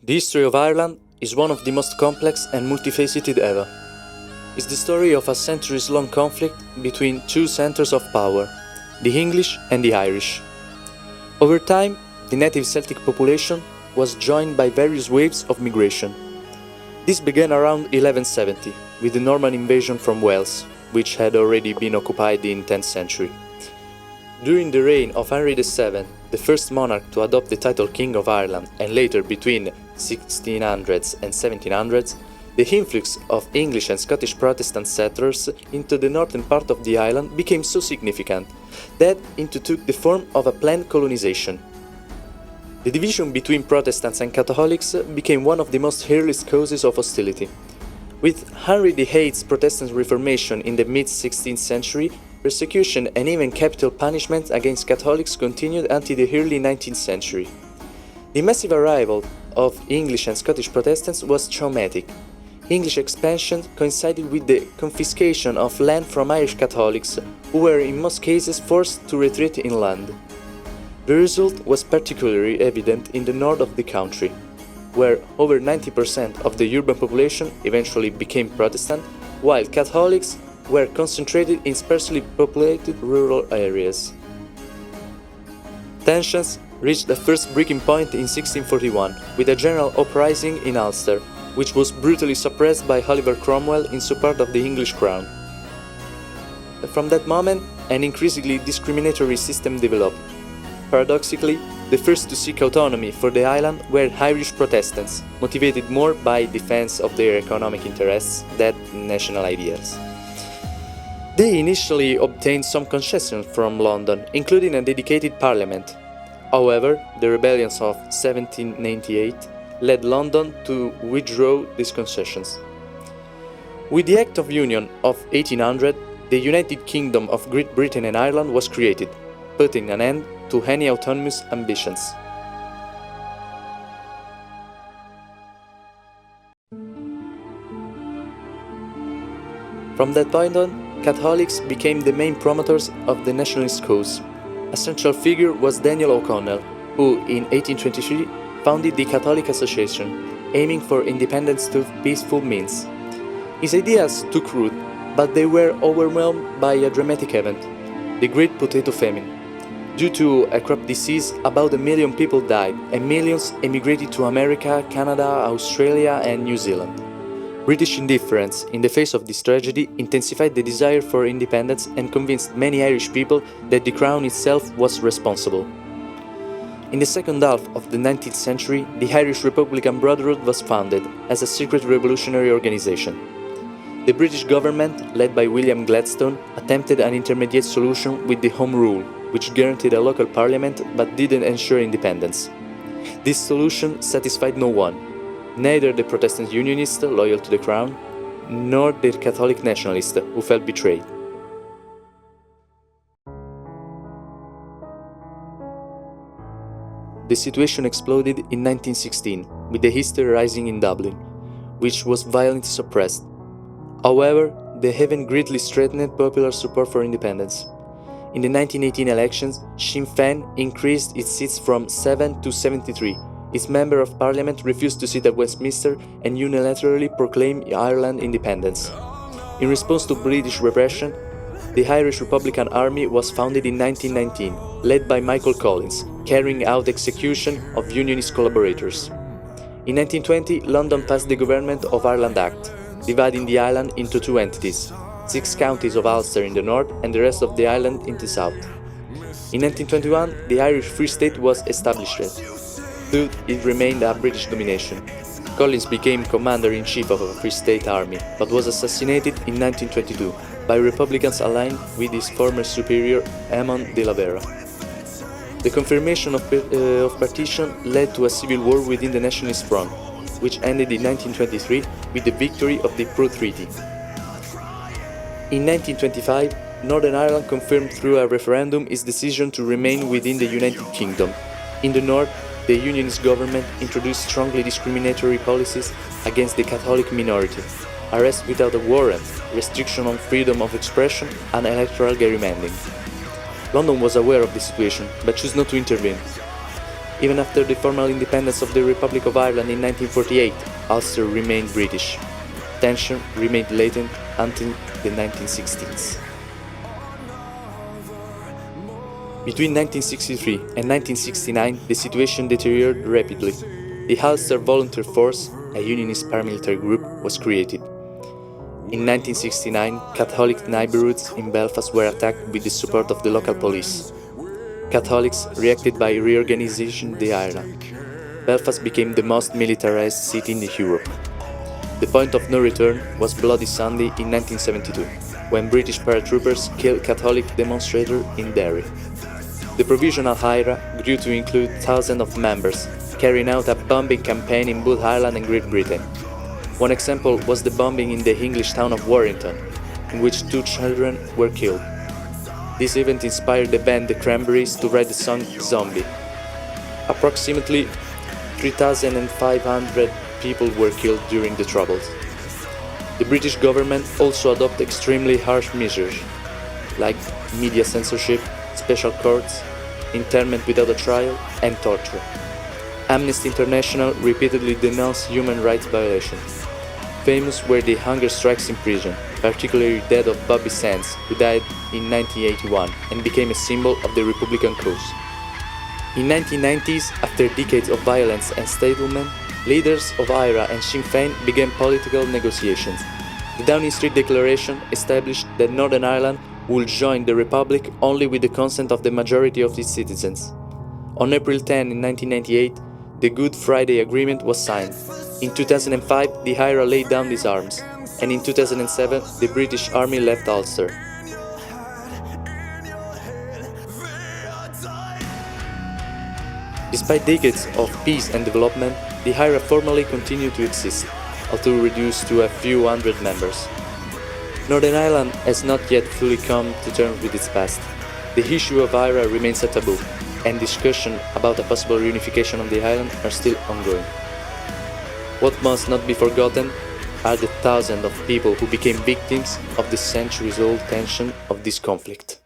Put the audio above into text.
The history of Ireland is one of the most complex and multifaceted ever. It's the story of a centuries-long conflict between two centers of power, the English and the Irish. Over time, the native Celtic population was joined by various waves of migration. This began around 1170, with the Norman invasion from Wales, which had already been occupied in 10th century. During the reign of Henry VII, the first monarch to adopt the title King of Ireland, and later between 1600s and 1700s, the influx of English and Scottish Protestant settlers into the northern part of the island became so significant that it took the form of a planned colonization. The division between Protestants and Catholics became one of the most earliest causes of hostility. With Henry VIII's Protestant Reformation in the mid-16th century, persecution and even capital punishment against Catholics continued until the early 19th century. The massive arrival of English and Scottish Protestants was traumatic. English expansion coincided with the confiscation of land from Irish Catholics, who were in most cases forced to retreat inland. The result was particularly evident in the north of the country, where over 90% of the urban population eventually became Protestant, while Catholics were concentrated in sparsely populated rural areas. Tensions reached a first breaking point in 1641 with a general uprising in Ulster, which was brutally suppressed by Oliver Cromwell in support of the English crown. From that moment, an increasingly discriminatory system developed. Paradoxically, the first to seek autonomy for the island were Irish Protestants, motivated more by defense of their economic interests than national ideals. They initially obtained some concessions from London, including a dedicated parliament. However, the rebellions of 1798 led London to withdraw these concessions. With the Act of Union of 1800, the United Kingdom of Great Britain and Ireland was created, putting an end to any autonomous ambitions. From that point on, Catholics became the main promoters of the nationalist cause. A central figure was Daniel O'Connell, who in 1823 founded the Catholic Association, aiming for independence through peaceful means. His ideas took root, but they were overwhelmed by a dramatic event, the Great Potato Famine. Due to a crop disease, about 1 million people died, and millions emigrated to America, Canada, Australia, and New Zealand. British indifference in the face of this tragedy intensified the desire for independence and convinced many Irish people that the Crown itself was responsible. In the second half of the 19th century, the Irish Republican Brotherhood was founded as a secret revolutionary organization. The British government, led by William Gladstone, attempted an intermediate solution with the Home Rule, which guaranteed a local parliament but didn't ensure independence. This solution satisfied no one, neither the Protestant Unionists loyal to the Crown, nor the Catholic Nationalists who felt betrayed. The situation exploded in 1916, with the hysteria rising in Dublin, which was violently suppressed. However, the event greatly strengthened popular support for independence. In the 1918 elections, Sinn Féin increased its seats from 7 to 73. Its Member of Parliament refused to sit at Westminster and unilaterally proclaimed Ireland independence. In response to British repression, the Irish Republican Army was founded in 1919, led by Michael Collins, carrying out execution of Unionist collaborators. In 1920, London passed the Government of Ireland Act, dividing the island into two entities, 6 counties of Ulster in the north and the rest of the island in the south. In 1921, the Irish Free State was established, though it remained a British domination. Collins became commander-in-chief of a Free State army, but was assassinated in 1922 by Republicans aligned with his former superior, Eamon de la Vera. The confirmation of partition led to a civil war within the Nationalist Front, which ended in 1923 with the victory of the Pro Treaty. In 1925, Northern Ireland confirmed through a referendum its decision to remain within the United Kingdom. In the north, the Unionist government introduced strongly discriminatory policies against the Catholic minority, arrest without a warrant, restriction on freedom of expression, and electoral gerrymandering. London was aware of the situation, but chose not to intervene. Even after the formal independence of the Republic of Ireland in 1948, Ulster remained British. Tension remained latent until the 1960s. Between 1963 and 1969, the situation deteriorated rapidly. The Ulster Volunteer Force, a unionist paramilitary group, was created. In 1969, Catholic neighborhoods in Belfast were attacked with the support of the local police. Catholics reacted by reorganizing the island. Belfast became the most militarized city in Europe. The point of no return was Bloody Sunday in 1972, when British paratroopers killed Catholic demonstrators in Derry. The Provisional IRA grew to include thousands of members, carrying out a bombing campaign in both Ireland and Great Britain. One example was the bombing in the English town of Warrington, in which 2 children were killed. This event inspired the band The Cranberries to write the song Zombie. Approximately 3,500 people were killed during the Troubles. The British government also adopted extremely harsh measures, like media censorship, special courts, internment without a trial, and torture. Amnesty International repeatedly denounced human rights violations. Famous were the hunger strikes in prison, particularly the death of Bobby Sands, who died in 1981 and became a symbol of the Republican cause. In 1990s, after decades of violence and settlement, leaders of IRA and Sinn Féin began political negotiations. The Downing Street Declaration established that Northern Ireland would join the Republic only with the consent of the majority of its citizens. On April 10 in 1998, the Good Friday Agreement was signed. In 2005, the IRA laid down its arms, and in 2007, the British Army left Ulster. Despite decades of peace and development, the IRA formally continued to exist, although reduced to a few hundred members. Northern Ireland has not yet fully come to terms with its past. The issue of IRA remains a taboo, and discussions about a possible reunification of the island are still ongoing. What must not be forgotten are the thousands of people who became victims of the centuries-old tension of this conflict.